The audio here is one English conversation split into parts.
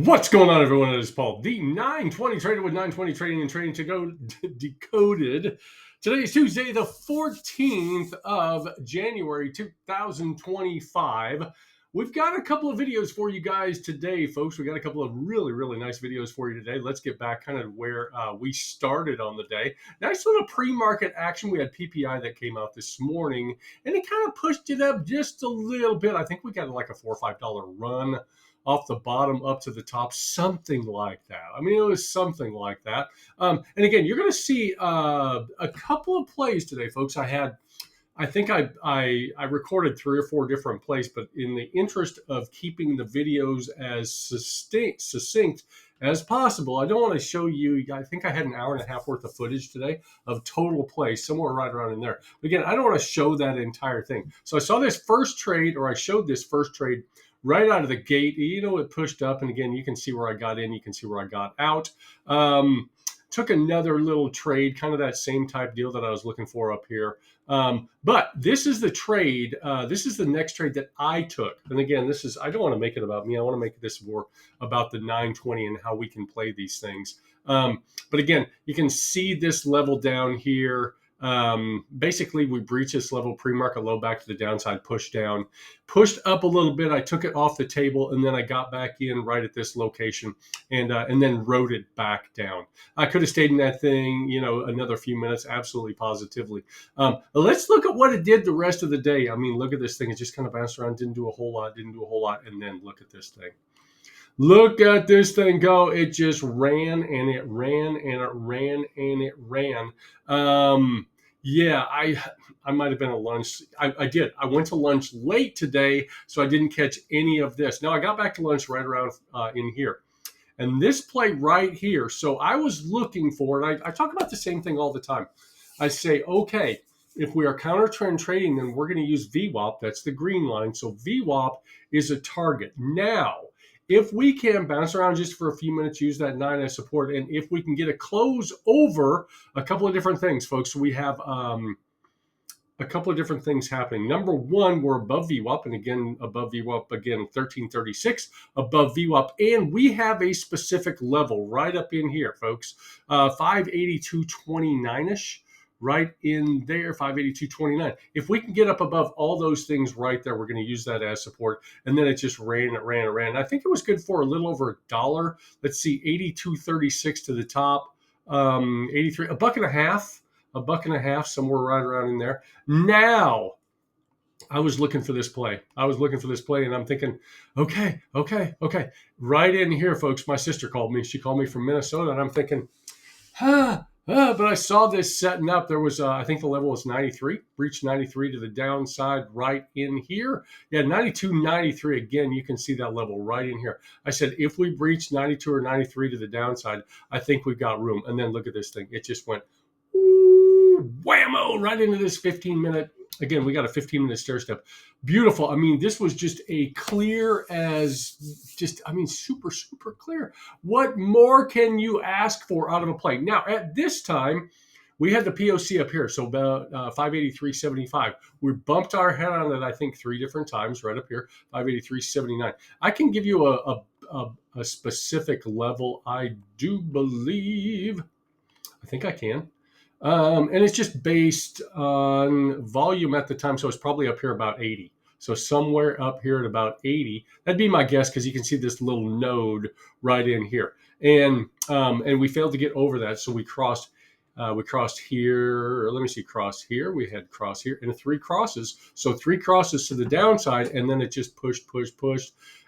What's going on, everyone? It is Paul, the 920 trader with 920 trading and trading to go decoded. Today is Tuesday, the 14th of January, 2025. We've got a couple of videos for you guys today, folks. We got a couple of really nice videos for you today. Let's get back kind of where we started on the day. Nice little pre-market action. We had PPI that came out this morning, and it kind of pushed it up just a little bit. I think we got like a $4 or $5 run off the bottom up to the top, something like that. I mean, it was something like that. And again, you're going to see a couple of plays today, folks. I think I recorded 3 or 4 different plays, but in the interest of keeping the videos as succinct as possible, I don't want to show you. I think I had an hour and a half worth of footage today of total plays, somewhere right around in there. But again, I don't want to show that entire thing. So I saw this first trade, or I showed this first trade right out of the gate. You know, it pushed up, and again, you can see where I got in, you can see where I got out. Took another little trade, kind of that same type deal that I was looking for up here. But this is the trade. This is the next trade that I took. And again, I don't want to make it about me. I want to make this more about the 920 and how we can play these things. But again, you can see this level down here. Basically, we breached this level, pre-market low back to the downside, pushed down, pushed up a little bit. I took it off the table, and then I got back in right at this location and then rode it back down. I could have stayed in that thing, another few minutes, absolutely positively. Let's look at what it did the rest of the day. I mean, look at this thing. It just kind of bounced around, didn't do a whole lot, and then look at this thing. Look at this thing go. It just ran and it ran and it ran and it ran. I might have been at lunch. I did. I went to lunch late today, so I didn't catch any of this. Now, I got back to lunch right around in here. And this play right here, so I was looking for, and I talk about the same thing all the time. I say, okay, if we are counter trend trading, then we're going to use VWAP. That's the green line. So VWAP is a target. Now, if we can bounce around just for a few minutes, use that 9 as support, and if we can get a close over a couple of different things, folks, we have a couple of different things happening. Number one, we're above VWAP, and again, above VWAP, again, 1336, above VWAP, and we have a specific level right up in here, folks, 582.29-ish. Right in there, 582.29. If we can get up above all those things right there, we're going to use that as support. And then it just ran. I think it was good for a little over $1. Let's see, 82.36 to the top, 83, a buck and a half, somewhere right around in there. Now, I was looking for this play. And I'm thinking, okay. Right in here, folks, my sister called me. She called me from Minnesota, and I'm thinking, but I saw this setting up. There was, I think the level was 93, breached 93 to the downside right in here. Yeah, 92.93. Again, you can see that level right in here. I said, if we breach 92 or 93 to the downside, I think we've got room. And then look at this thing. It just went whammo right into this 15-minute. Again, we got a 15-minute stair step. Beautiful. I mean, this was just a clear as super clear. What more can you ask for out of a play? Now, at this time, we had the POC up here, so about 583.75. We bumped our head on it, I think, 3 different times right up here, 583.79. I can give you a specific level, I do believe. I think I can. And it's just based on volume at the time, so it's probably up here about 80. So somewhere up here at about 80. That'd be my guess, because you can see this little node right in here. And we failed to get over that, so we crossed here. Let me see, cross here. We had cross here and 3 crosses. So 3 crosses to the downside, and then it just pushed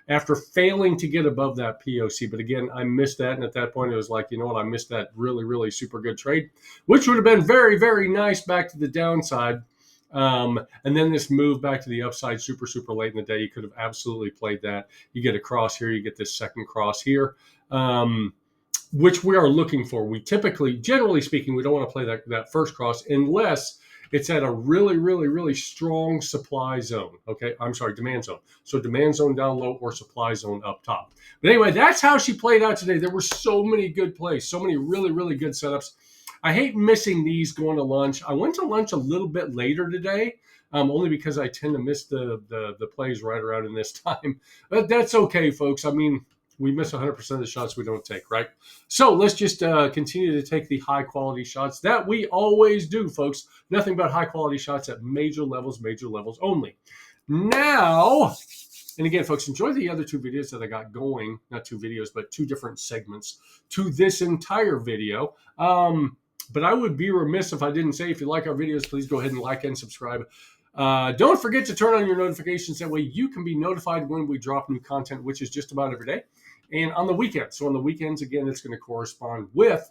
after failing to get above that POC. But again, I missed that. And at that point, it was like, you know what? I missed that really super good trade, which would have been very nice back to the downside. And then this move back to the upside super late in the day. You could have absolutely played that. You get a cross here. You get this second cross here, which we are looking for. We typically, generally speaking, we don't want to play that first cross unless it's at a really strong supply zone. Okay, I'm sorry, demand zone. So demand zone down low or supply zone up top. But anyway, that's how she played out today. There were so many good plays, so many really good setups. I hate missing these going to lunch. I went to lunch a little bit later today, only because I tend to miss the plays right around in this time. But that's okay, folks. I mean, we miss 100% of the shots we don't take, right? So let's just continue to take the high quality shots that we always do, folks. Nothing but high quality shots at major levels only. Now, and again, folks, enjoy the other two videos that I got going. Not two videos, but two different segments to this entire video. But I would be remiss if I didn't say, if you like our videos, please go ahead and like and subscribe. Don't forget to turn on your notifications. That way you can be notified when we drop new content, which is just about every day. And on the weekends. So on the weekends, again, it's going to correspond with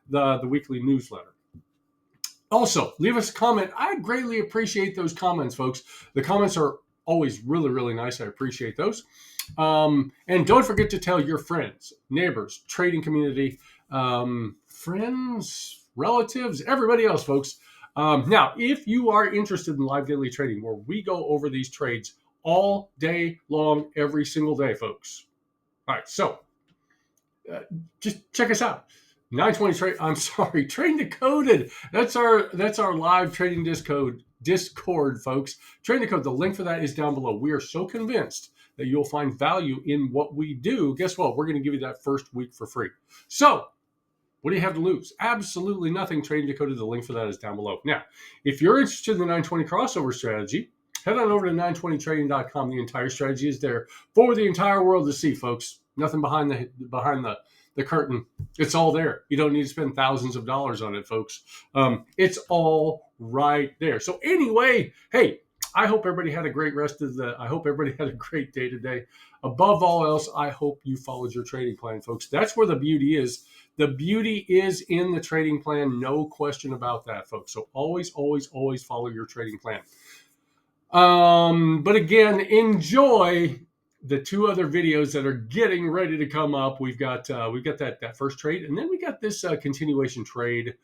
the weekly newsletter. Also, leave us a comment. I greatly appreciate those comments, folks. The comments are always really, really nice. I appreciate those. And don't forget to tell your friends, neighbors, trading community, friends, relatives, everybody else, folks. Now, if you are interested in live daily trading, where we go over these trades all day long, every single day, folks. All right, so just check us out. 920 trade. I'm sorry, Trading Decoded. That's our live trading Discord, folks. Trading Decoded. The link for that is down below. We are so convinced that you'll find value in what we do. Guess what? We're going to give you that first week for free. So, what do you have to lose? Absolutely nothing. Trading Decoded. The link for that is down below. Now, if you're interested in the 920 crossover strategy, head on over to 920trading.com. The entire strategy is there for the entire world to see, folks. Nothing behind the curtain. It's all there. You don't need to spend thousands of dollars on it, folks. It's all right there. So anyway, hey, I hope everybody had a great I hope everybody had a great day today. Above all else, I hope you followed your trading plan, folks. That's where the beauty is. The beauty is in the trading plan. No question about that, folks. So always, always, always follow your trading plan. But again, enjoy the two other videos that are getting ready to come up. We've got that first trade, and then we got this continuation trade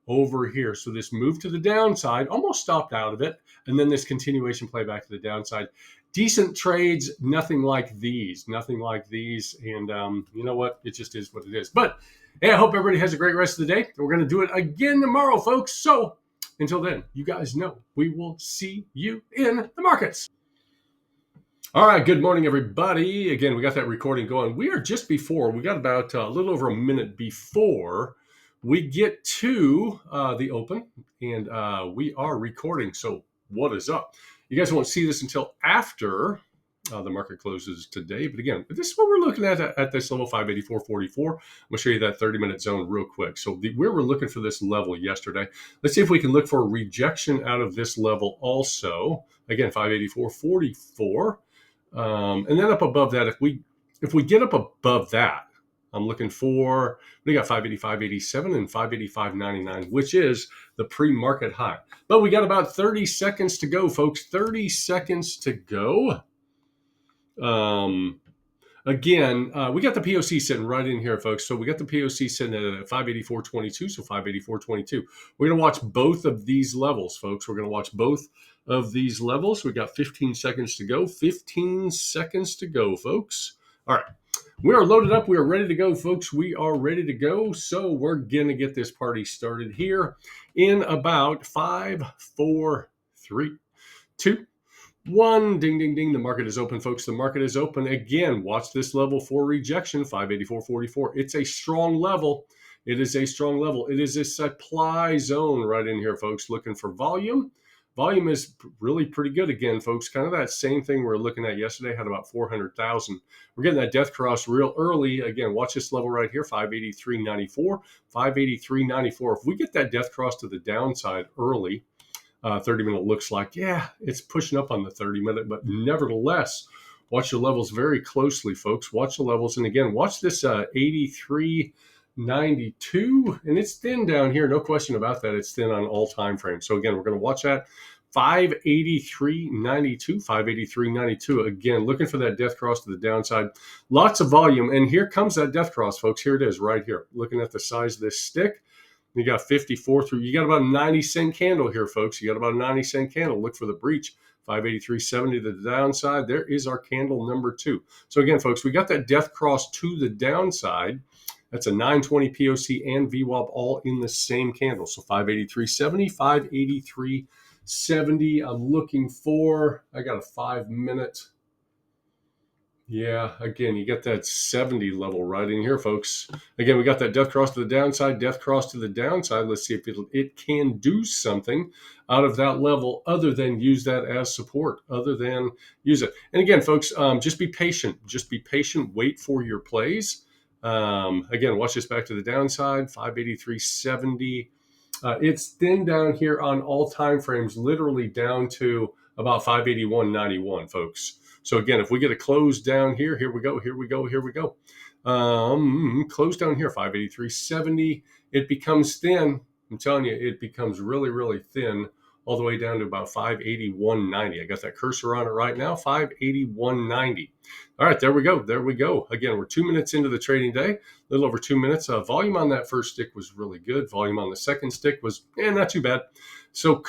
over here. So this move to the downside, almost stopped out of it, and then this continuation play back to the downside. Decent trades, nothing like these, and you know what? It just is what it is. But hey, I hope everybody has a great rest of the day. We're going to do it again tomorrow, folks. So until then, you guys know we will see you in the markets. All right, good morning, everybody. Again, we got that recording going. We are just before, we got about a little over a minute before we get to the open, and we are recording. So what is up? You guys won't see this until after the market closes today. But again, this is what we're looking at this level, 584.44. I'm going to show you that 30-minute zone real quick. So where we're looking for this level yesterday, let's see if we can look for a rejection out of this level also. Again, 584.44. And then up above that, if we get up above that, I'm looking for, we got 585.87 and 585.99, which is the pre-market high. But we got about 30 seconds to go, folks. 30 seconds to go. Again, we got the POC sitting right in here, folks. So we got the POC sitting at 584.22, so 584.22. We're going to watch both of these levels, folks. We're going to watch both of these levels. We got 15 seconds to go. 15 seconds to go, folks. All right. We are loaded up. We are ready to go, folks. We are ready to go. So we're going to get this party started here in about 5, 4, 3, 2, 1. Ding, ding, ding. The market is open, folks. The market is open. Again, watch this level for rejection, 584.44. It's a strong level. It is a strong level. It is a supply zone right in here, folks. Looking for volume. Volume is really pretty good again, folks. Kind of that same thing we were looking at yesterday, had about 400,000. We're getting that death cross real early. Again, watch this level right here, 583.94, 583.94. If we get that death cross to the downside early, 30-minute looks like, yeah, it's pushing up on the 30-minute, but nevertheless, watch the levels very closely, folks. Watch the levels. And again, watch this 83.92, and it's thin down here. No question about that. It's thin on all time frames. So again, we're going to watch that 583.92, 583.92. Again, looking for that death cross to the downside. Lots of volume. And here comes that death cross, folks. Here it is right here. Looking at the size of this stick. You got 54 through. You got about a 90-cent candle here, folks. You got about a 90-cent candle. Look for the breach. 583.70 to the downside. There is our candle number 2. So again, folks, we got that death cross to the downside. That's a 920 POC and VWAP all in the same candle. So 583.70, 583.70. I'm looking for, I got a 5-minute Yeah, again, you got that 70 level right in here, folks. Again, we got that death cross to the downside, death cross to the downside. Let's see if it can do something out of that level other than use that as support, other than use it. And again, folks, just be patient. Just be patient. Wait for your plays. Again, watch this back to the downside, 583.70. It's thin down here on all time frames, literally down to about 581.91, folks. So again, if we get a close down here, here we go, here we go, here we go. Close down here, 583.70. It becomes thin. I'm telling you, it becomes really, really thin all the way down to about 581.90. I got that cursor on it right now, 581.90. All right, there we go. There we go. Again, we're 2 minutes into the trading day, a little over 2 minutes. Volume on that first stick was really good. Volume on the second stick was not too bad. So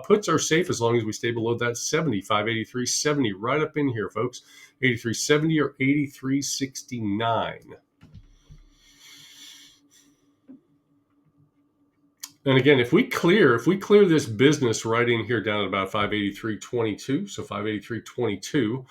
puts are safe as long as we stay below that 70, 583.70, right up in here, folks. 83.70 or 83.69. And again, if we clear this business right in here down at about 583.22, so 583.22,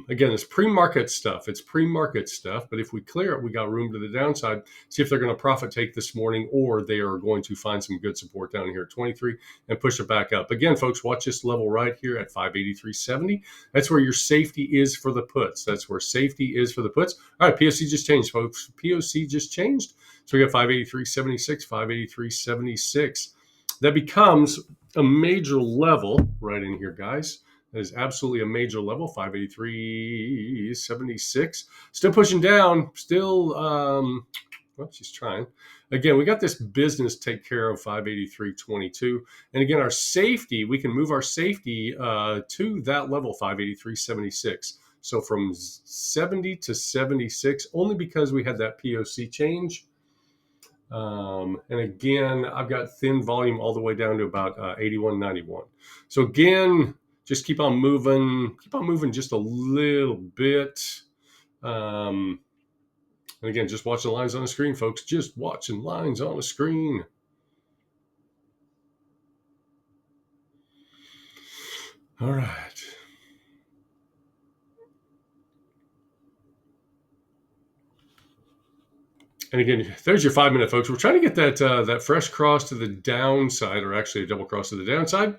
again, it's pre-market stuff. It's pre-market stuff. But if we clear it, we got room to the downside. See if they're going to profit take this morning, or they are going to find some good support down here at 23 and push it back up. Again, folks, watch this level right here at 583.70. That's where your safety is for the puts. That's where safety is for the puts. All right, POC just changed, folks. POC just changed. So we got 583.76, 583.76. That becomes a major level right in here, guys. That is absolutely a major level, 583.76. Still pushing down, still, well, she's trying. Again, we got this business take care of 583.22. And again, our safety, we can move our safety to that level, 583.76. So from 70 to 76, only because we had that POC change. And again, I've got thin volume all the way down to about 81.91. So again, just keep on moving just a little bit. And again, just watch the lines on the screen, folks. Just watching lines on the screen. All right. And again, there's your 5 minute, folks. We're trying to get that fresh cross to the downside, or actually a double cross to the downside.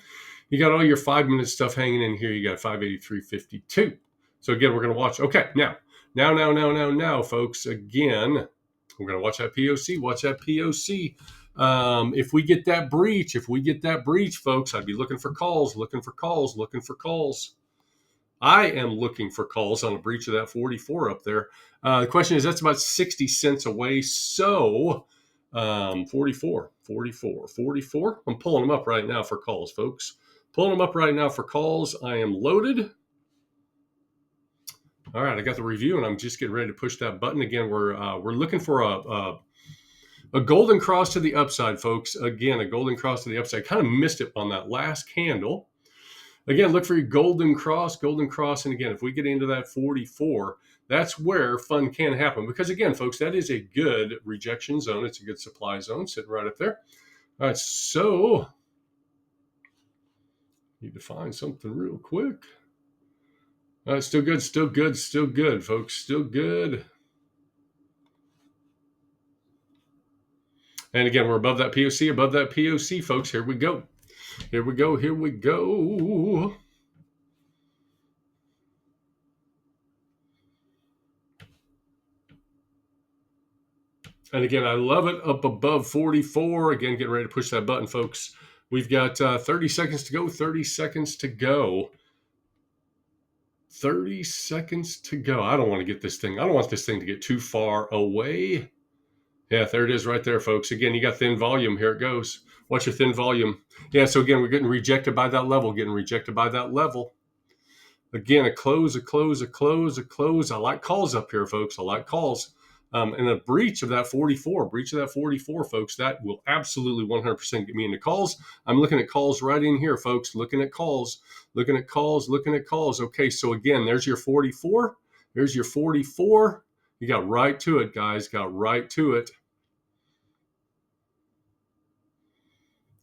You got all your 5 minute stuff hanging in here. You got 583.52. So again, we're going to watch. Okay, now, folks. Again, we're going to watch that POC. Watch that POC. If we get that breach, folks, I'd be looking for calls. I am looking for calls on a breach of that 44 up there. The question is, that's about 60 cents away. So 44. I'm pulling them up right now for calls, folks. Pulling them up right now for calls. I am loaded. All right, I got the review, and I'm just getting ready to push that button again. We're looking for a golden cross to the upside, folks. Again, a golden cross to the upside. Kind of missed it on that last candle. Again, look for your golden cross. And again, if we get into that 44, that's where fun can happen. Because again, folks, that is a good rejection zone. It's a good supply zone sitting right up there. All right, so need to find something real quick. All right, still good, folks. Still good. And again, we're above that POC, folks. Here we go. And again, I love it up above 44. Again, getting ready to push that button, folks. We've got 30 seconds to go. 30 seconds to go. I don't want to get this thing. I don't want this thing to get too far away. Yeah, there it is right there, folks. Again, you got thin volume. Here it goes. Watch your thin volume. Yeah, so again, we're getting rejected by that level. Again, a close. I like calls up here, folks. I like calls. And a breach of that 44, folks, that will absolutely 100% get me into calls. I'm looking at calls right in here, folks. Looking at calls. Okay, so again, there's your 44. You got right to it, guys.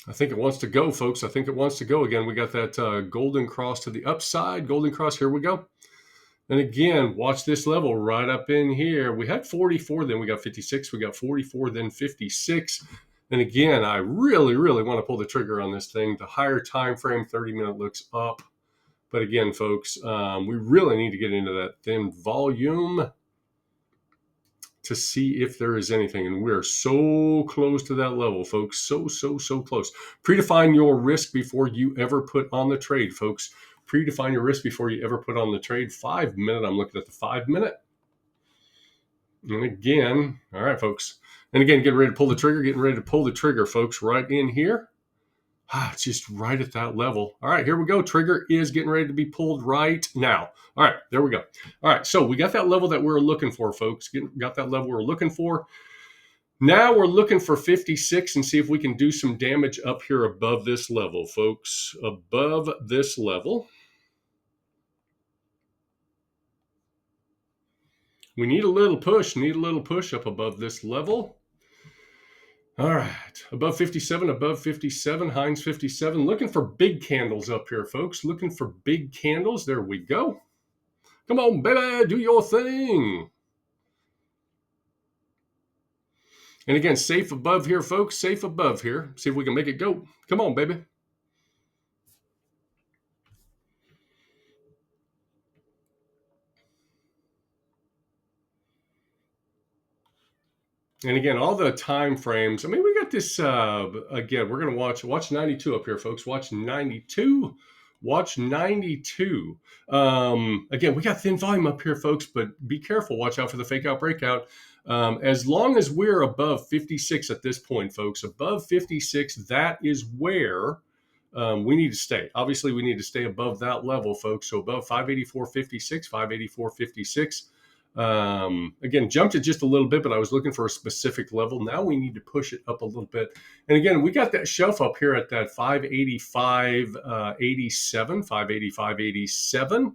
I think it wants to go, folks. Again, we got that golden cross to the upside. Golden cross. Here we go. And again, watch this level right up in here. We had 44, then we got 56, we got 44, then 56. And again, I really, really want to pull the trigger on this thing. The higher time frame, 30-minute looks up. But again, folks, we really need to get into that thin volume to see if there is anything. And we're so close to that level, folks. So close. Predefine your risk before you ever put on the trade, folks. Predefine your risk before you ever put on the trade. 5 minute. I'm looking at the 5 minute. And again, all right, folks. And again, getting ready to pull the trigger, folks, right in here. It's just right at that level. All right, here we go. Trigger is getting ready to be pulled right now. All right, there we go. All right, so we got that level that we're looking for, folks. Got that level we're looking for. Now we're looking for 56 and see if we can do some damage up here above this level, folks. Above this level. We need a little push up above this level. All right, above 57, Heinz 57. Looking for big candles up here, folks. Looking for big candles. There we go. Come on, baby, do your thing. And again, safe above here, folks. Safe above here. See if we can make it go. Come on, baby. And again, all the time frames. I mean, we got this. Again, we're going to watch 92 up here, folks. Watch 92. Watch 92. Again, we got thin volume up here, folks, but be careful. Watch out for the fake out breakout. As long as we're above 56 at this point, folks, above 56, that is where we need to stay. Obviously, we need to stay above that level, folks. So above 584.56, 584.56. Again, jumped it just a little bit, but I was looking for a specific level. Now we need to push it up a little bit. And again, we got that shelf up here at that 585.87, 585.87.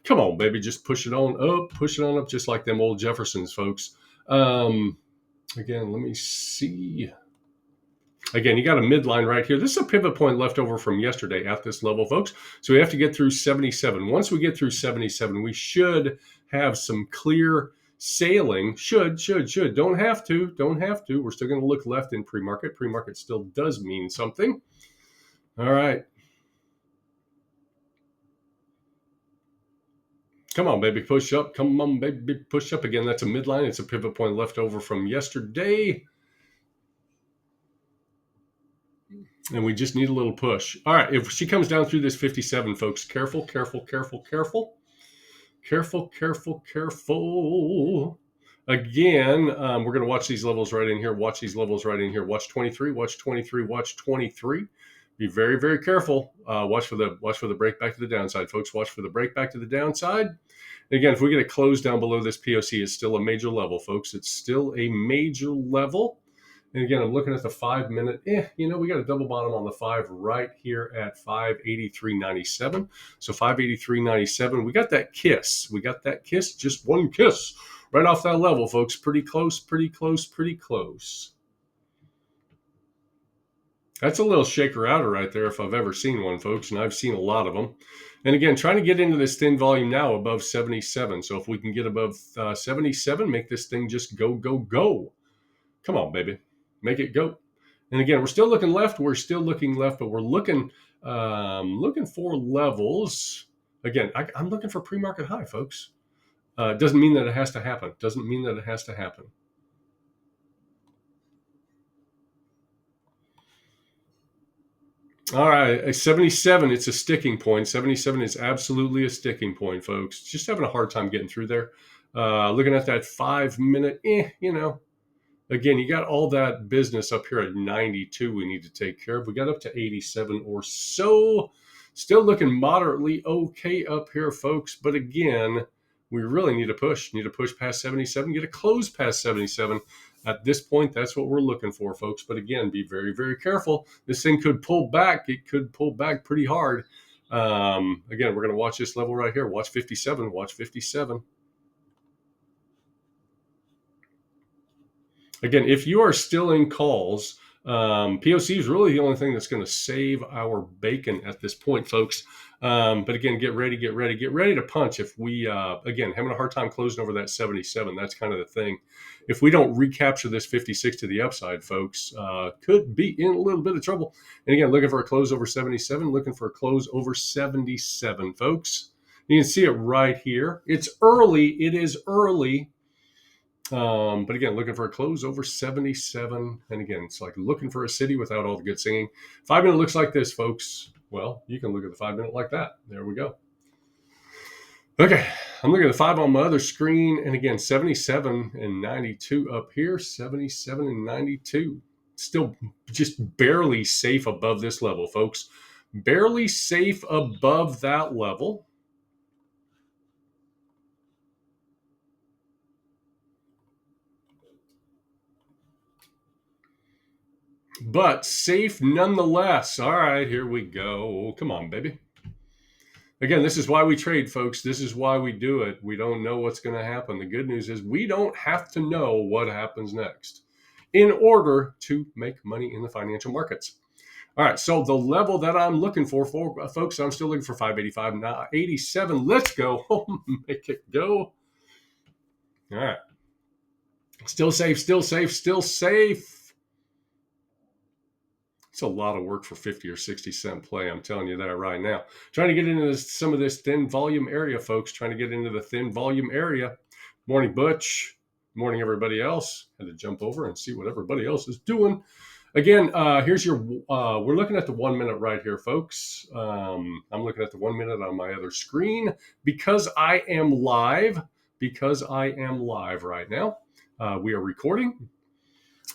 Come on, baby, just push it on up, just like them old Jeffersons, folks. Again, let me see. Again, you got a midline right here. This is a pivot point left over from yesterday at this level, folks. So we have to get through 77. Once we get through 77, we should have some clear sailing. Should. Don't have to. We're still going to look left in pre-market. Pre-market still does mean something. All right. Come on, baby, push up. Come on, baby, push up again. That's a midline. It's a pivot point left over from yesterday. And we just need a little push. All right, if she comes down through this 57, folks, careful. Again, we're going to watch these levels right in here. Watch 23, watch 23. Be very, very careful. Watch for the break back to the downside, folks. Watch for the break back to the downside. And again, if we get a close down below this POC, it's still a major level, folks. It's still a major level. And again, I'm looking at the 5 minute. We got a double bottom on the 5 right here at 583.97. So 583.97. We got that kiss. Just one kiss right off that level, folks. Pretty close. That's a little shaker outer right there if I've ever seen one, folks, and I've seen a lot of them. And again, trying to get into this thin volume now above 77. So if we can get above 77, make this thing just go. Come on, baby. Make it go. And again, we're still looking left. But we're looking for levels. Again, I'm looking for pre-market high, folks. Doesn't mean that it has to happen. All right, 77, it's a sticking point. 77 is absolutely a sticking point, folks. Just having a hard time getting through there. Looking at that 5 minute, Again, you got all that business up here at 92 we need to take care of. We got up to 87 or so. Still looking moderately okay up here, folks. But again, we really need to push. Past 77, get a close past 77. At this point, that's what we're looking for, folks. But again, be very, very careful. This thing could pull back. It could pull back pretty hard. Again, we're going to watch this level right here. Watch 57. Again, if you are still in calls, POC is really the only thing that's going to save our bacon at this point, folks. But again, get ready to punch. If we, again, having a hard time closing over that 77, that's kind of the thing. If we don't recapture this 56 to the upside, folks, could be in a little bit of trouble. And again, looking for a close over 77, looking for a close over 77, folks. You can see it right here. It's early. It is early. But again, looking for a close over 77. And again, it's like looking for a city without all the good singing. 5 minute looks like this, folks. Well, you can look at the 5 minute like that. There we go. Okay, I'm looking at the 5 on my other screen. And again, 77 and 92 up here, 77 and 92. Still just barely safe above this level, folks. Barely safe above that level. But safe nonetheless. All right, here we go. Come on, baby. Again, this is why we trade, folks. This is why we do it. We don't know what's going to happen. The good news is we don't have to know what happens next in order to make money in the financial markets. All right, so the level that I'm looking for folks, I'm still looking for 585, now 87. Let's go. Make it go. All right. Still safe, still safe, still safe. It's a lot of work for 50 or 60 cent play. I'm telling you that right now. Trying to get into some of this thin volume area, folks. Trying to get into the thin volume area. Morning, Butch. Morning, everybody else. Had to jump over and see what everybody else is doing. Again, here's your, we're looking at the 1 minute right here, folks. I'm looking at the 1 minute on my other screen because I am live right now. We are recording.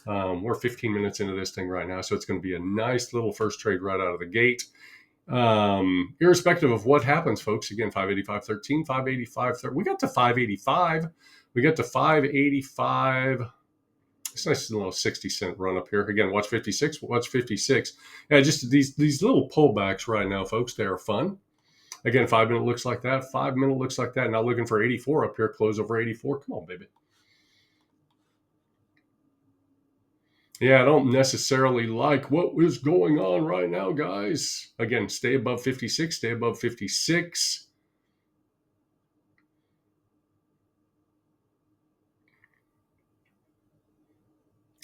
We're 15 minutes into this thing right now, so it's going to be a nice little first trade right out of the gate. Irrespective of what happens, folks, again, 585.13, 585.13. We got to 585. We got to 585. It's a nice little 60 cent run up here. Again, watch 56. Watch 56. Yeah, just these little pullbacks right now, folks. They are fun. Again, 5 minute looks like that. 5 minute looks like that. Now looking for 84 up here. Close over 84. Come on, baby. Yeah, I don't necessarily like what is going on right now, guys. Again, stay above 56, stay above 56.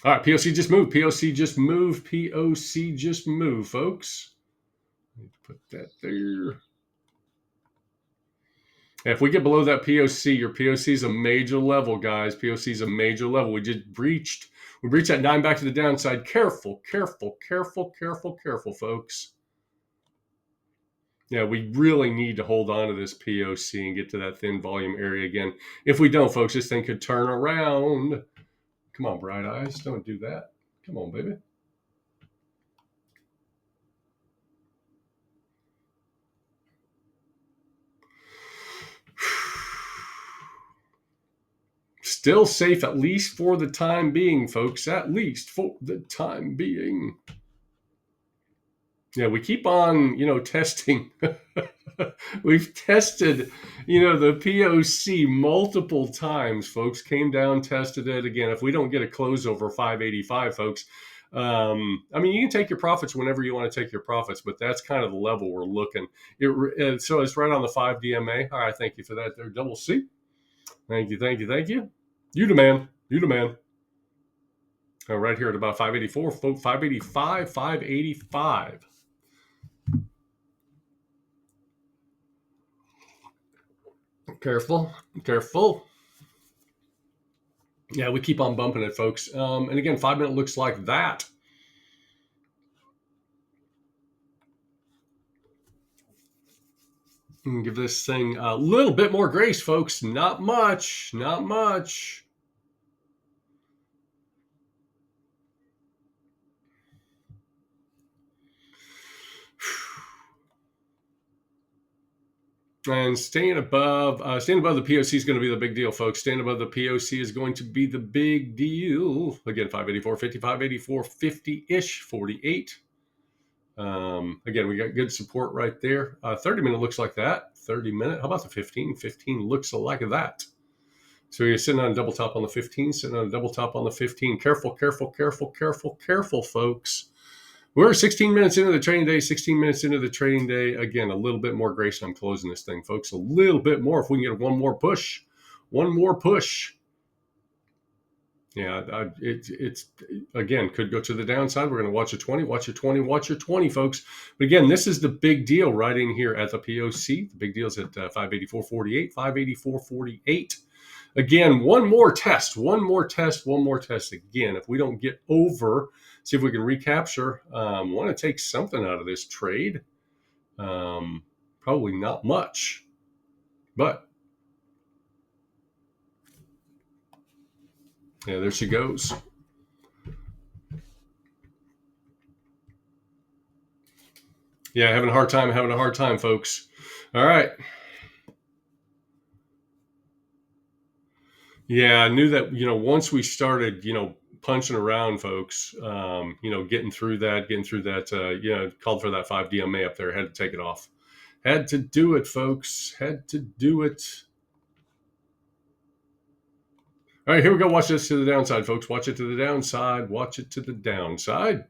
All right, POC just moved. POC just moved. POC just moved, folks. Put that there. If we get below that POC, your POC is a major level, guys. POC is a major level. We breached that 9 back to the downside. Careful, folks. Yeah, we really need to hold on to this POC and get to that thin volume area again. If we don't, folks, this thing could turn around. Come on, bright eyes. Don't do that. Come on, baby. Still safe, at least for the time being, folks. At least for the time being. Yeah, we keep on, testing. We've tested, the POC multiple times, folks. Came down, tested it again. If we don't get a close over 585, folks, you can take your profits whenever you want to take your profits, but that's kind of the level we're looking. So it's right on the 5 DMA. All right, thank you for that there, Double C. Thank you. You demand. Right here at about 584, folks, 585, 585. Careful. Yeah, we keep on bumping it, folks. And again, 5 minute looks like that. Give this thing a little bit more grace, folks. Not much. And staying above the POC is going to be the big deal, folks. Staying above the POC is going to be the big deal. Again, 584.50, 584.50-ish, 48. Again, we got good support right there. 30 minute looks like that. 30 minute. How about the 15? 15 looks like that. So you're sitting on a double top on the 15, sitting on a double top on the 15. Careful, folks. We're 16 minutes into the trading day, 16 minutes into the trading day. Again, a little bit more grace. I'm closing this thing, folks. A little bit more. If we can get one more push. Yeah, it's again, could go to the downside. We're going to watch a 20, watch a 20, watch your 20, folks. But again, this is the big deal right in here at the POC. The big deal is at 584.48, 584.48. Again, one more test. Again, if we don't get over, see if we can recapture. Want to take something out of this trade. Probably not much, but yeah, there she goes. Yeah, having a hard time, folks. All right. Yeah, I knew that, once we started, punching around, folks, getting through that, called for that 5 DMA up there, had to take it off. Had to do it, folks. Had to do it. All right, here we go. Watch this to the downside, folks. Watch it to the downside. Watch it to the downside.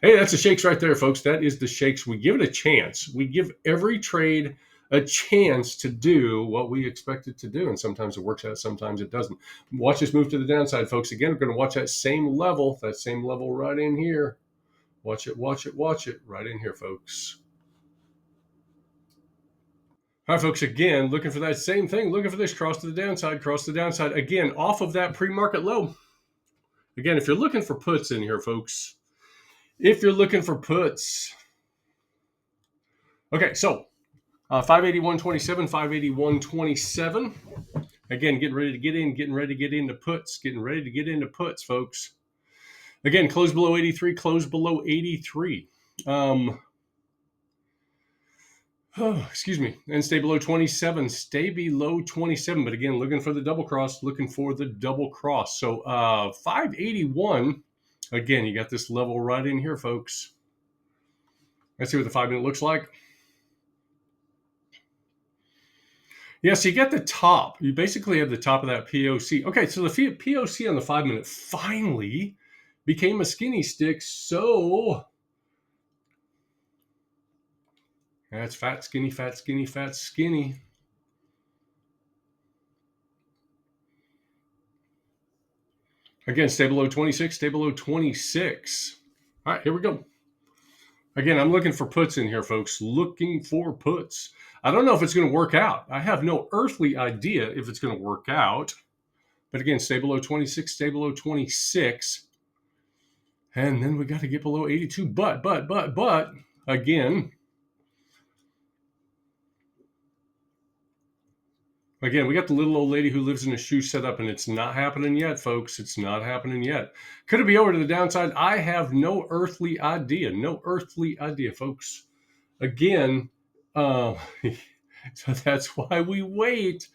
Hey, that's the shakes right there, folks. That is the shakes. We give it a chance. We give every trade a chance to do what we expect it to do. And sometimes it works out, sometimes it doesn't. Watch this move to the downside, folks. Again, we're going to watch that same level right in here. Watch it right in here, folks. All right, folks, again, looking for that same thing, looking for this cross to the downside, again, off of that pre-market low. Again, if you're looking for puts in here, folks, okay, so 581.27, 581.27. Again, getting ready to get into puts, folks. Again, close below 83. Excuse me, and stay below 27. But again, looking for the double cross. So 581. Again, you got this level right in here, folks. Let's see what the 5 minute looks like. Yeah, so you get the top. You basically have the top of that POC. Okay, so the POC on the 5 minute finally became a skinny stick. So that's fat, skinny. Again, stay below 26. All right, here we go. Again, I'm looking for puts in here, folks. Looking for puts. I don't know if it's going to work out. I have no earthly idea if it's going to work out. But again, stay below 26. And then we got to get below 82. But, again, we got the little old lady who lives in a shoe set up, and it's not happening yet, folks. It's not happening yet. Could it be over to the downside? I have no earthly idea. Folks. Again, so that's why we wait.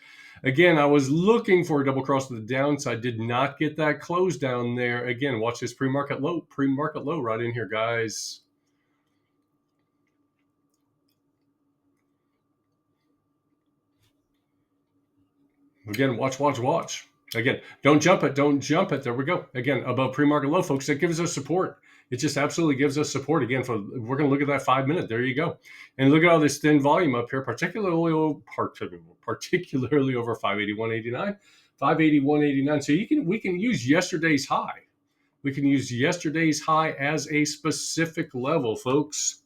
Again, I was looking for a double cross to the downside. Did not get that close down there. Again, watch this pre-market low right in here, guys. Again, watch. Again, don't jump it. There we go. Again, above pre-market low, folks. That gives us support. It just absolutely gives us support. Again, we're going to look at that 5 minute. There you go. And look at all this thin volume up here, particularly over 581.89. 581.89. So we can use yesterday's high. We can use yesterday's high as a specific level, folks.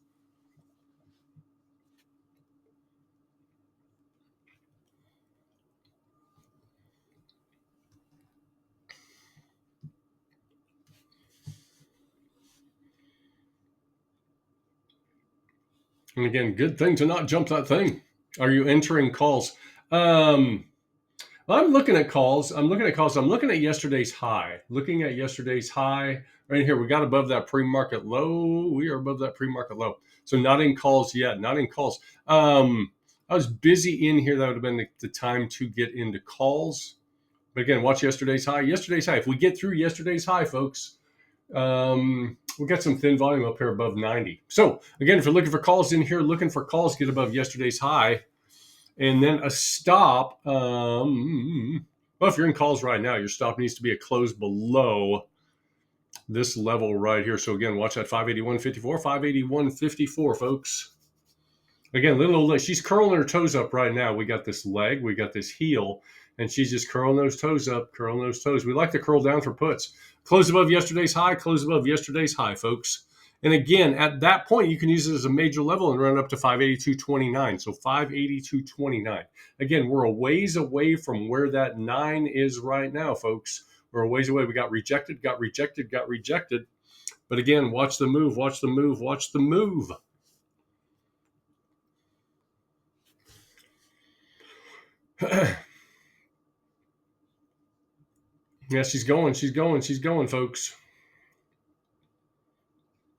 And again, good thing to not jump that thing. Are you entering calls? I'm looking at calls. I'm looking at yesterday's high. Right here. We got above that pre-market low. We are above that pre-market low. So not in calls yet. I was busy in here. That would have been the time to get into calls. But again, watch yesterday's high. If we get through yesterday's high, folks, we got some thin volume up here above 90. So again, if you're looking for calls in here, get above yesterday's high, and then a stop. Well, if you're in calls right now, your stop needs to be a close below this level right here. So again, watch that 581.54, 581.54, folks. Again, little she's curling her toes up right now. We got this leg, we got this heel, and she's just curling those toes up, curling those toes. We like to curl down for puts. Close above yesterday's high, close above yesterday's high, folks. And again, at that point, you can use it as a major level and run up to 582.29. So 582.29. Again, we're a ways away from where that 9 is right now, folks. We're a ways away. We got rejected, got rejected, got rejected. But again, watch the move, watch the move, watch the move. Yeah, she's going, folks.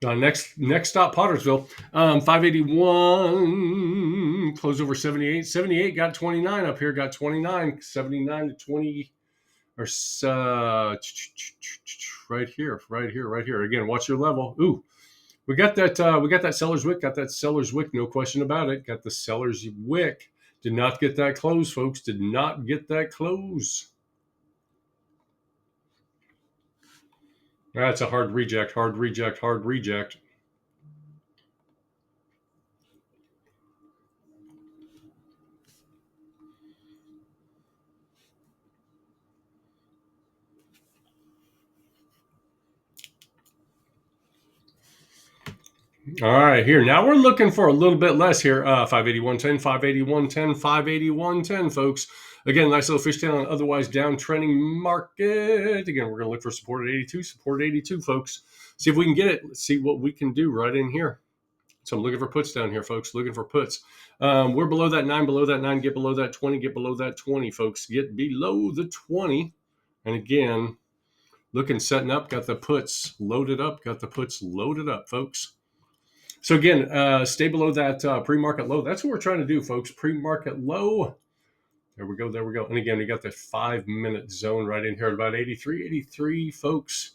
Next stop, Pottersville. 581, close over 78. 78 got 29 up here, got 29. 79 to 20, or right here. Again, watch your level. Ooh, we got that seller's wick, no question about it. Got the seller's wick. Did not get that close, folks. Did not get that close. That's a hard reject. All right, here. Now we're looking for a little bit less here. 581.10, 581.10, 581.10, folks. Again, nice little fishtail on otherwise downtrending market. Again, we're going to look for support at 82, folks. See if we can get it. Let's see what we can do right in here. So I'm looking for puts down here, folks. Looking for puts. We're below that 9, Get below that 20, get below that 20, folks. Get below the 20. And again, looking, setting up, got the puts loaded up, folks. So again, stay below that pre-market low. That's what we're trying to do, folks. Pre-market low. There we go. And again, we got the 5-minute zone right in here at about 83, folks.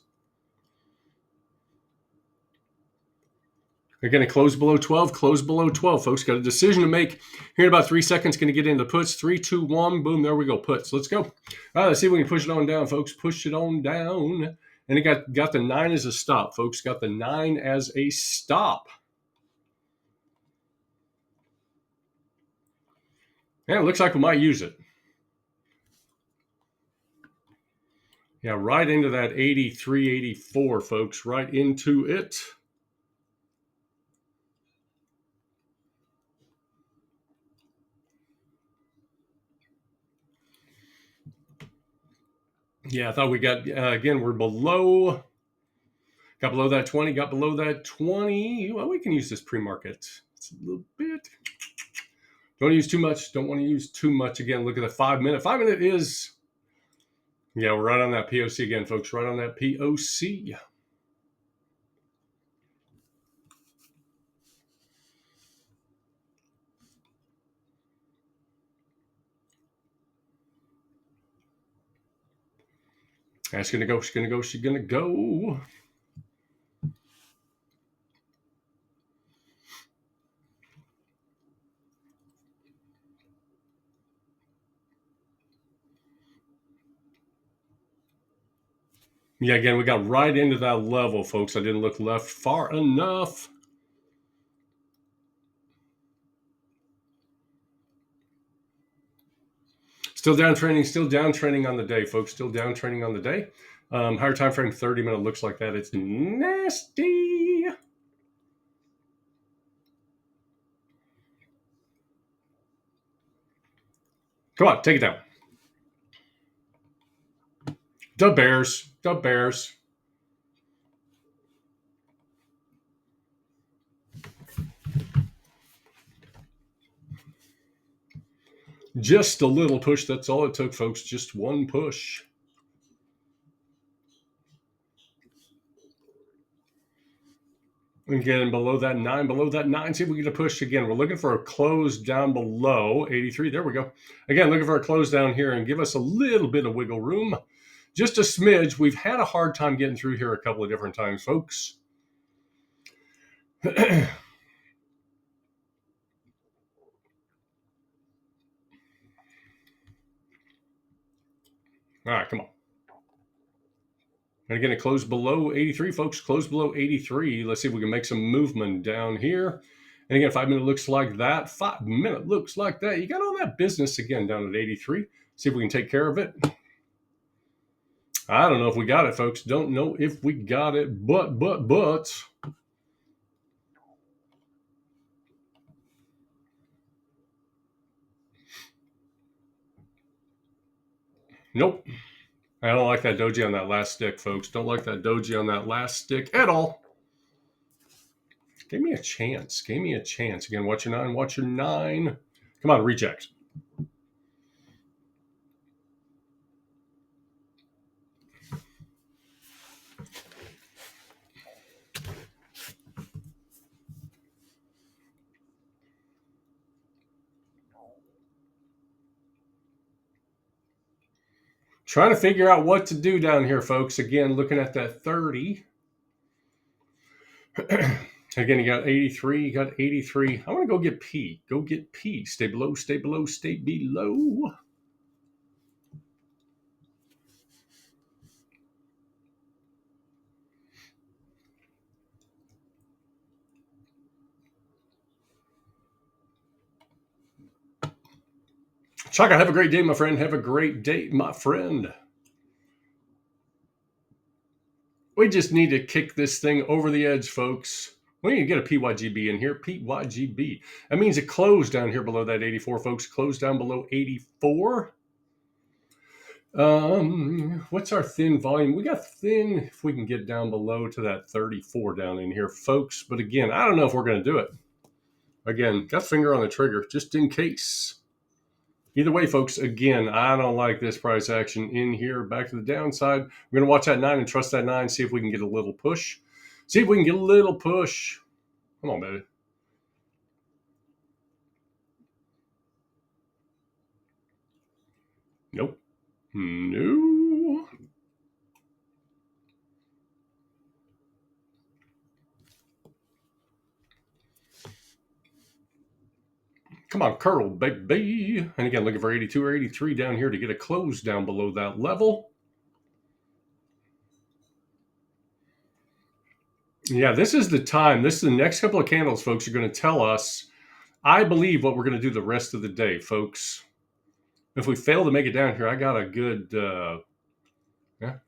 Again, a close below 12, folks. Got a decision to make here in about 3 seconds. Going to get into puts. 3, 2, 1. Boom. There we go. Puts. Let's go. All right, let's see if we can push it on down, folks. Push it on down. And it got the 9 as a stop, folks. Got the 9 as a stop. Yeah, it looks like we might use it. Yeah, right into that 83, 84, folks. Right into it. Yeah, I thought we got, again, we're below, got below that 20, Well, we can use this pre-market. It's a little bit. Don't use too much. Don't want to use too much. Again, look at the 5-minute. 5-minute is, yeah, we're right on that POC again, folks. Right on that POC. That's going to go. She's going to go. Yeah, again, we got right into that level, folks. I didn't look left far enough. Still downtrending on the day, folks. Still downtrending on the day. Higher time frame, 30-minute looks like that. It's nasty. Come on, take it down. The Bears. Just a little push. That's all it took, folks. Just one push. Again, below that 9. See if we get a push again. We're looking for a close down below 83. There we go. Again, looking for a close down here and give us a little bit of wiggle room. Just a smidge. We've had a hard time getting through here a couple of different times, folks. All right, come on. And again, it closed below 83, folks. Closed below 83. Let's see if we can make some movement down here. And again, 5 minute looks like that. 5 minute looks like that. You got all that business again down at 83. See if we can take care of it. I don't know if we got it, folks. Don't know if we got it, but. Nope. I don't like that doji on that last stick, folks. Don't like that doji on that last stick at all. Give me a chance. Give me a chance. Again, watch your 9. Watch your 9. Come on, reject. Trying to figure out what to do down here, folks. Again, looking at that 30. Again, you got 83. You got 83. I want to go get P. Go get P. Stay below, stay below, stay below. Chaka, have a great day, my friend. Have a great day, my friend. We just need to kick this thing over the edge, folks. We need to get a PYGB in here. PYGB. That means it closed down here below that 84, folks. Closed down below 84. What's our thin volume? We got thin if we can get down below to that 34 down in here, folks. But again, I don't know if we're going to do it. Again, got finger on the trigger just in case. Either way, folks, again, I don't like this price action in here. Back to the downside. We're going to watch that 9 and trust that 9. See if we can get a little push. See if we can get a little push. Come on, baby. Nope. No. Come on, curl, baby. And again, looking for 82 or 83 down here to get a close down below that level. Yeah, this is the time. This is the next couple of candles, folks, are going to tell us, I believe, what we're going to do the rest of the day, folks. If we fail to make it down here, I got a good,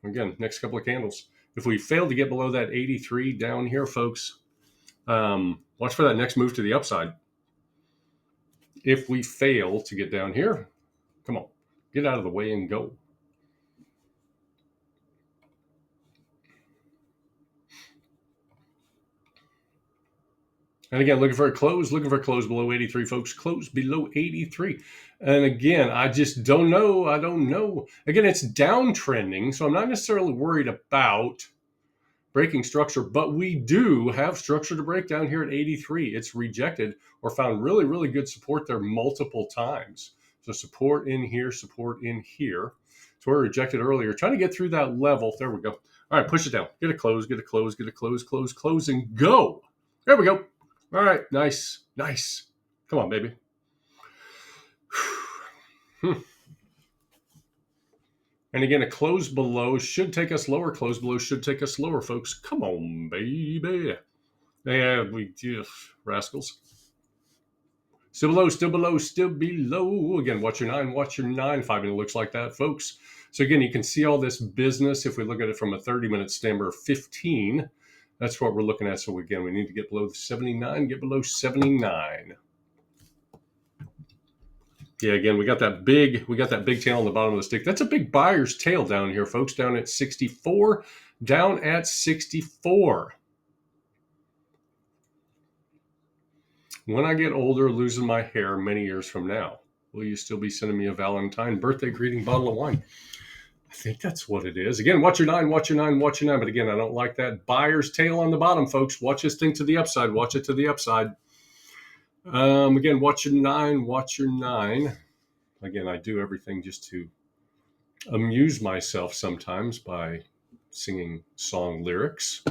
again, next couple of candles. If we fail to get below that 83 down here, folks, watch for that next move to the upside. If we fail to get down here, come on, get out of the way and go. And again, looking for a close below 83, folks. Close below 83. And again, I just don't know. I don't know. Again, it's downtrending, so I'm not necessarily worried about breaking structure, but we do have structure to break down here at 83. It's rejected or found really, really good support there multiple times. So support in here, support in here. So we're rejected earlier. Trying to get through that level. There we go. All right, push it down. Get a close, get a close, get a close, close, and go. There we go. All right, nice, nice. Come on, baby. And again, a close below should take us lower. Close below should take us lower, folks. Come on, baby. Yeah, we rascals. Still below, still below, still below. Again, watch your 9, watch your 9. 5 minute looks like that, folks. So again, you can see all this business if we look at it from a 30-minute stammer 15. That's what we're looking at. So again, we need to get below 79, get below 79. Yeah, again, we got that big tail on the bottom of the stick. That's a big buyer's tail down here, folks, down at 64, down at 64. When I get older, losing my hair many years from now, will you still be sending me a Valentine birthday greeting bottle of wine? I think that's what it is. Again, watch your 9, watch your 9, watch your 9. But again, I don't like that buyer's tail on the bottom, folks. Watch this thing to the upside. Watch it to the upside. Again, watch your 9, watch your 9. Again, I do everything just to amuse myself sometimes by singing song lyrics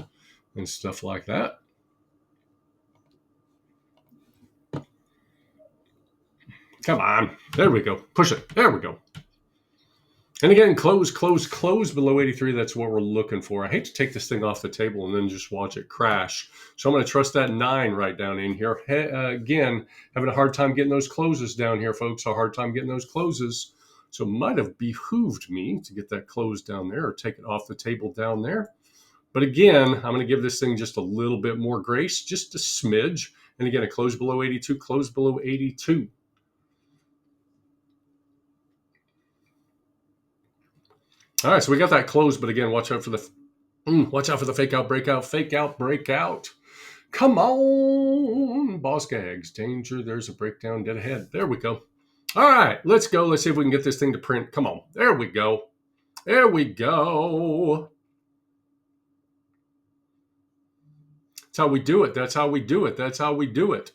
and stuff like that. Come on. There we go. Push it. There we go. And again, close below 83. That's what we're looking for. I hate to take this thing off the table and then just watch it crash. So I'm going to trust that 9 right down in here. Again, having a hard time getting those closes down here, folks. A hard time getting those closes. So it might have behooved me to get that close down there or take it off the table down there. But again, I'm going to give this thing just a little bit more grace, just a smidge. And again, a close below 82, close below 82. All right, so we got that close, but again, watch out for the fake out, breakout. Come on, boss gags, danger. There's a breakdown dead ahead. There we go. All right, let's go. Let's see if we can get this thing to print. Come on. There we go. There we go. That's how we do it. That's how we do it. That's how we do it.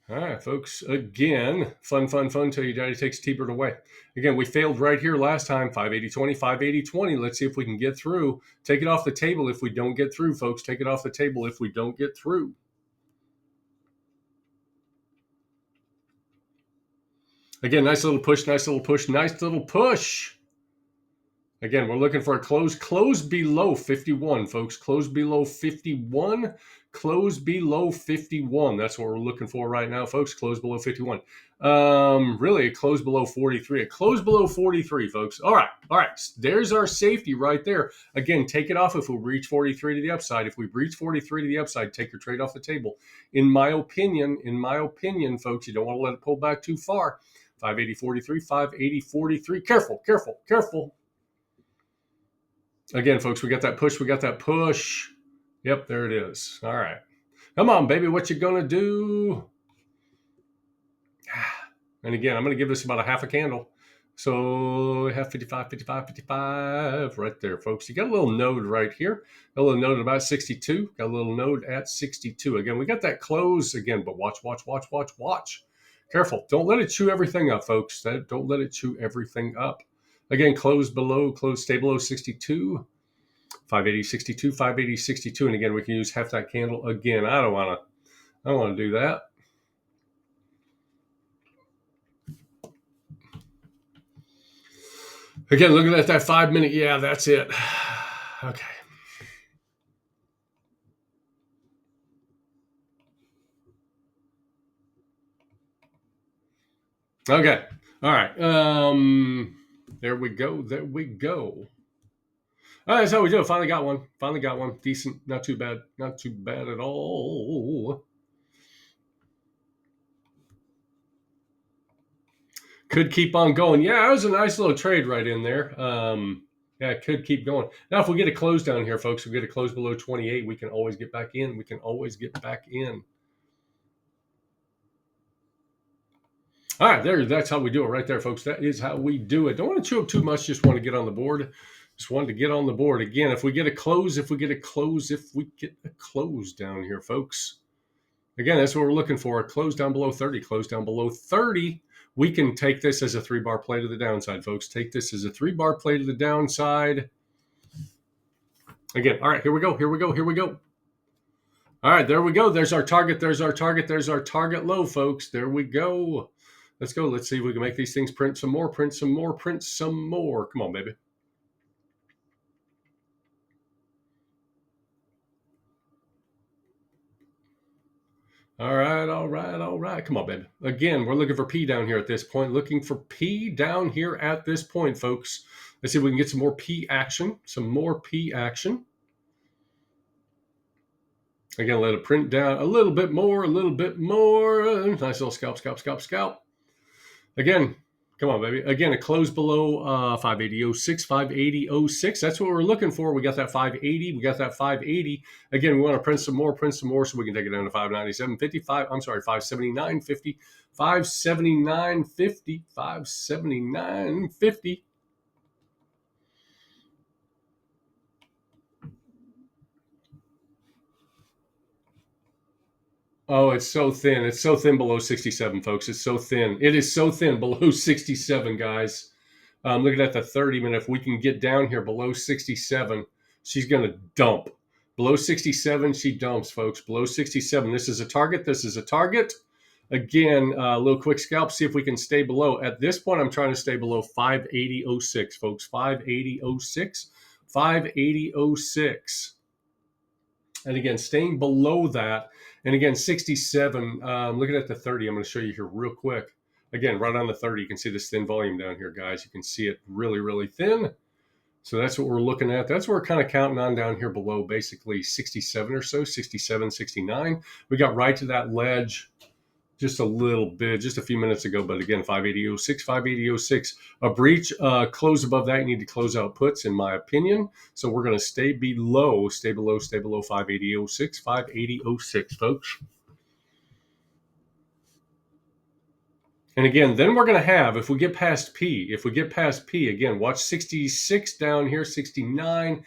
All right, folks. Again, fun till your daddy takes T-Bird away. Again, we failed right here last time. 580-20, 580-20. Let's see if we can get through. Take it off the table if we don't get through, folks. Take it off the table if we don't get through. Again, nice little push, nice little push, nice little push. Again, we're looking for a close below 51, folks. Close below 51. Close below 51. That's what we're looking for right now, folks. Close below 51. Really, a close below 43. A close below 43, folks. All right. There's our safety right there. Again, take it off if we reach 43 to the upside. If we breach 43 to the upside, take your trade off the table. In my opinion, folks, you don't want to let it pull back too far. 580-43, 580-43. Careful. Again, folks, we got that push. Yep, there it is. All right. Come on, baby. What you going to do? And again, I'm going to give this about a half a candle. So half 55 right there, folks. You got a little node right here. A little node at about 62. Got a little node at 62. Again, we got that close again, but watch. Careful. Don't let it chew everything up, folks. Don't let it chew everything up. Again, stay below 62. 580, 62, 580, 62. And again, we can use half that candle again. I don't want to do that. Again, looking at that 5 minute. Yeah, that's it. Okay. Okay. All right. There we go. All right, that's how we do it. Finally got one. Decent. Not too bad at all. Could keep on going. Yeah, it was a nice little trade right in there. Yeah, it could keep going. Now, if we get a close down here, folks, we get a close below 28, we can always get back in. All right, that's how we do it right there, folks. That is how we do it. Don't want to chew up too much. Just want to get on the board. Just wanted to get on the board. Again, if we get a close down here, folks. Again, that's what we're looking for. A close down below 30. We can take this as a 3-bar play to the downside, folks. Take this as a 3-bar play to the downside. Again, all right, here we go. All right, there we go. There's our target low, folks. There we go. Let's go. Let's see if we can make these things print some more. Come on, baby. All right. Come on, baby. Again, we're looking for P down here at this point. Folks. Let's see if we can get some more P action. Again, let it print down a little bit more. Nice little scalp. Again, come on, baby. Again, a close below 580.06. That's what we're looking for. We got that 580. Again, we want to print some more so we can take it down to 597.50. 579.50. 579.50. Oh, it's so thin. It's so thin below 67, folks. It's so thin. It is so thin below 67, guys. Looking at the 30 minute. If we can get down here below 67, she's going to dump. Below 67, she dumps, folks. Below 67. This is a target. Again, a little quick scalp, see if we can stay below. At this point, I'm trying to stay below 580.06, folks. 580.06, 580.06. And again, staying below that. And again, 67, looking at the 30, I'm going to show you here real quick. Again, right on the 30, you can see this thin volume down here, guys. You can see it really, really thin. So that's what we're looking at. That's what we're kind of counting on down here below, basically 67 or so, 67, 69. We got right to that ledge just a little bit, just a few minutes ago. But again, 580.06, 580.06. A breach, close above that. You need to close out puts, in my opinion. So we're going to stay below 580.06, 580.06, folks. And again, then we're going to have, if we get past P, again, watch 66 down here, 69.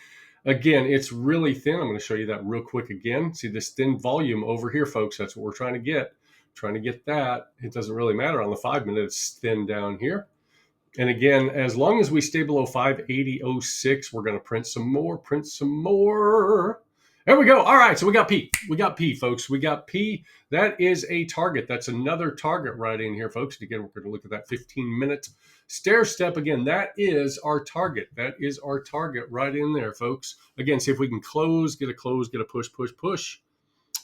Again, it's really thin. I'm going to show you that real quick again. See this thin volume over here, folks. That's what we're trying to get. Trying to get that. It doesn't really matter on the 5 minute. It's thin down here. And again, as long as we stay below 580.06, we're going to print some more. There we go. All right, so we got P. We got P, folks. We got P. That is a target. That's another target right in here, folks. And again, we're going to look at that 15-minute stair step. Again, that is our target. That is our target right in there, folks. Again, see if we can close, get a push, push, push.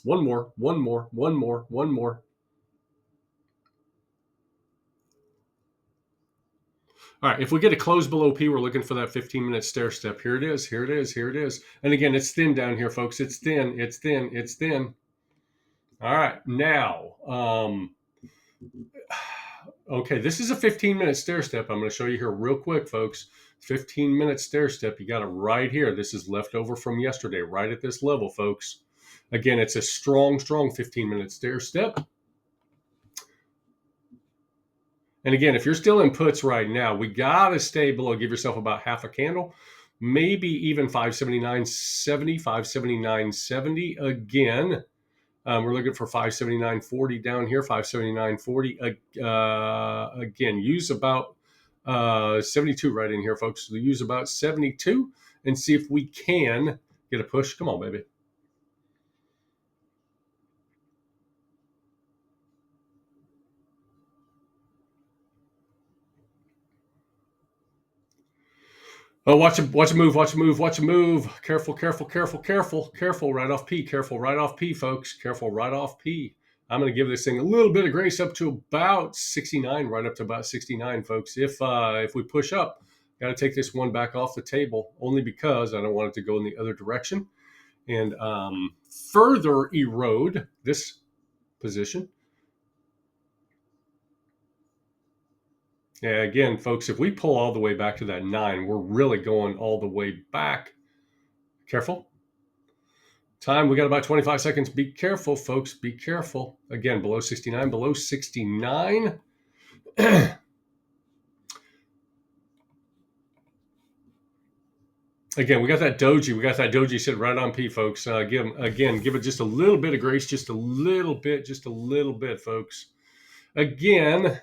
One more. All right, if we get a close below P, we're looking for that 15-minute stair step. Here it is. And again, it's thin down here, folks. It's thin. All right, now, okay, this is a 15-minute stair step. I'm going to show you here real quick, folks. 15-minute stair step. You got it right here. This is leftover from yesterday, right at this level, folks. Again, it's a strong 15-minute stair step. And again, if you're still in puts right now, we got to stay below. Give yourself about half a candle, maybe even 579.70, 579.70. Again, we're looking for 579.40 down here, 579.40. Again, use about 72 right in here, folks. So use about 72 and see if we can get a push. Come on, baby. Oh, watch a move. Careful. Right off P. Careful right off P, folks. Careful right off P. I'm going to give this thing a little bit of grace up to about 69, right up to about 69, folks. If we push up, got to take this one back off the table, only because I don't want it to go in the other direction and further erode this position. Yeah, again, folks, if we pull all the way back to that 9, we're really going all the way back. Careful. Time, we got about 25 seconds. Be careful, folks. Be careful. Again, below 69, below 69. Again, we got that doji sitting right on P, folks. Give it just a little bit of grace, just a little bit, folks. Again,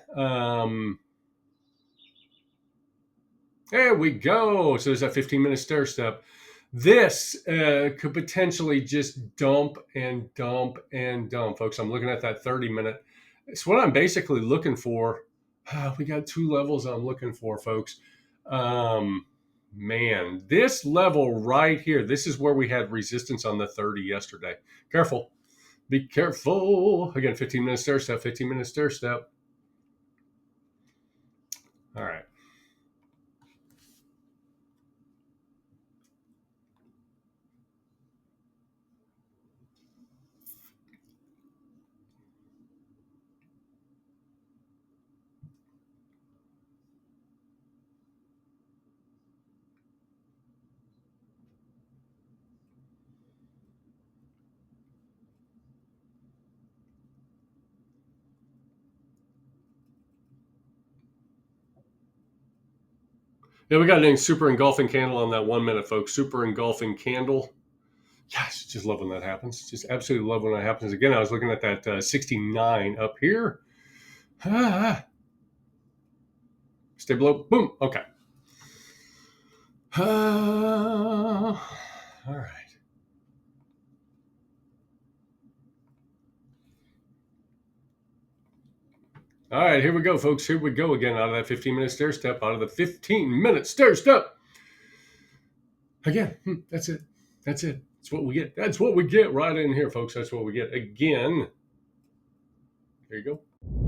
there we go. So there's that 15-minute stair step. This could potentially just dump, folks. I'm looking at that 30-minute. It's what I'm basically looking for. We got 2 levels I'm looking for, folks. Man, this level right here, this is where we had resistance on the 30 yesterday. Careful. Be careful. Again, 15-minute stair step, 15-minute stair step. All right. Yeah, we got a super engulfing candle on that 1 minute, folks. Super engulfing candle. Gosh, just love when that happens. Just absolutely love when that happens. Again, I was looking at that 69 up here. Stay below. Boom. Okay. All right. All right, here we go, folks. Here we go again out of that 15-minute stair step, out of the 15-minute stair step. Again, that's it. That's it. That's what we get. That's what we get right in here, folks. That's what we get. Again, here you go.